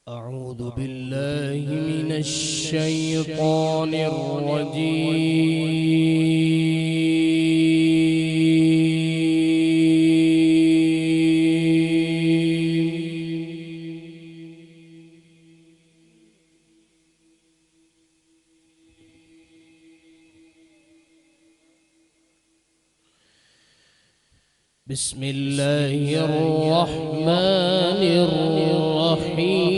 أعوذ بالله من الشيطان الرجيم. بسم الله الرحمن الرحيم.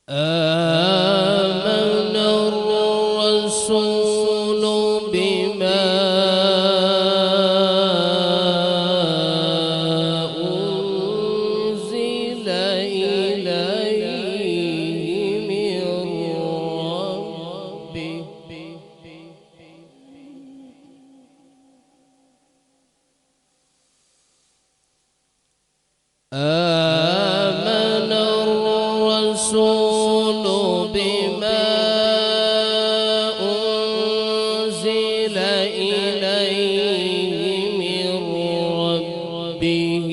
آمن الرسول بما أنزل إليه من ربه آمن الرسول بما أنزل إليه من ربه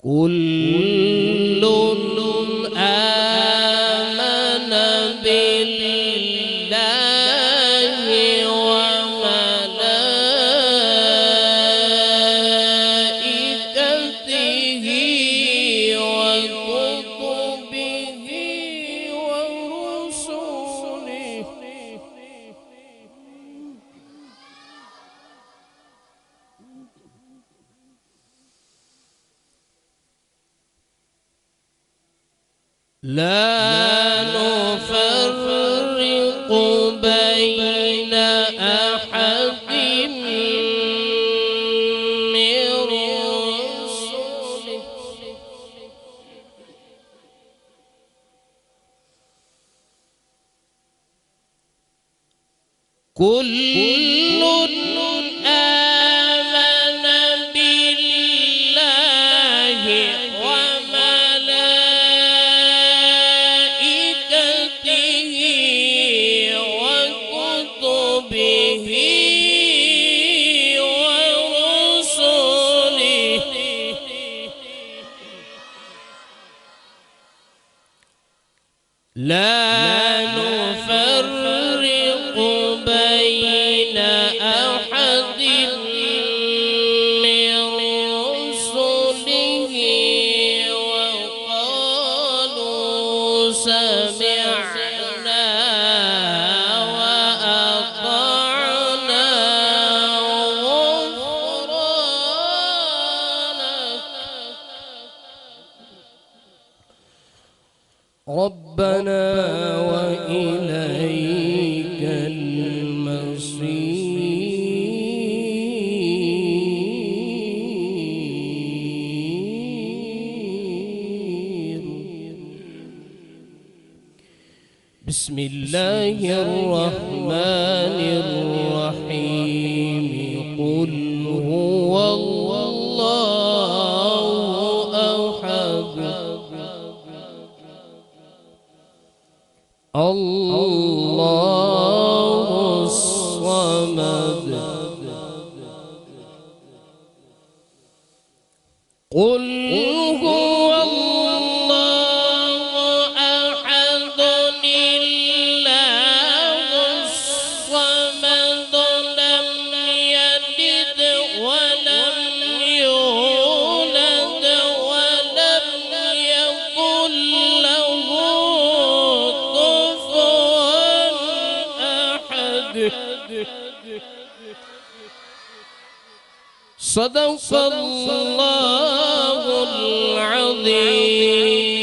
كل آمن بالله وملائكته وكتبه ورسله لا نفرق بين أحد من رسله كل آمن بالله وملائكته وكتبه ورسله لا نفرق بين أحد من رسله وقالوا سمعنا وأطعنا غفرانك ربنا وإليك المصير. بسم الله الرحمن الرحيم. قل هو الله أحد الله الصمد قل هو الله أحد الله الصمد لم يلد ولم يولد ولم يكن له صدق الله العظيم.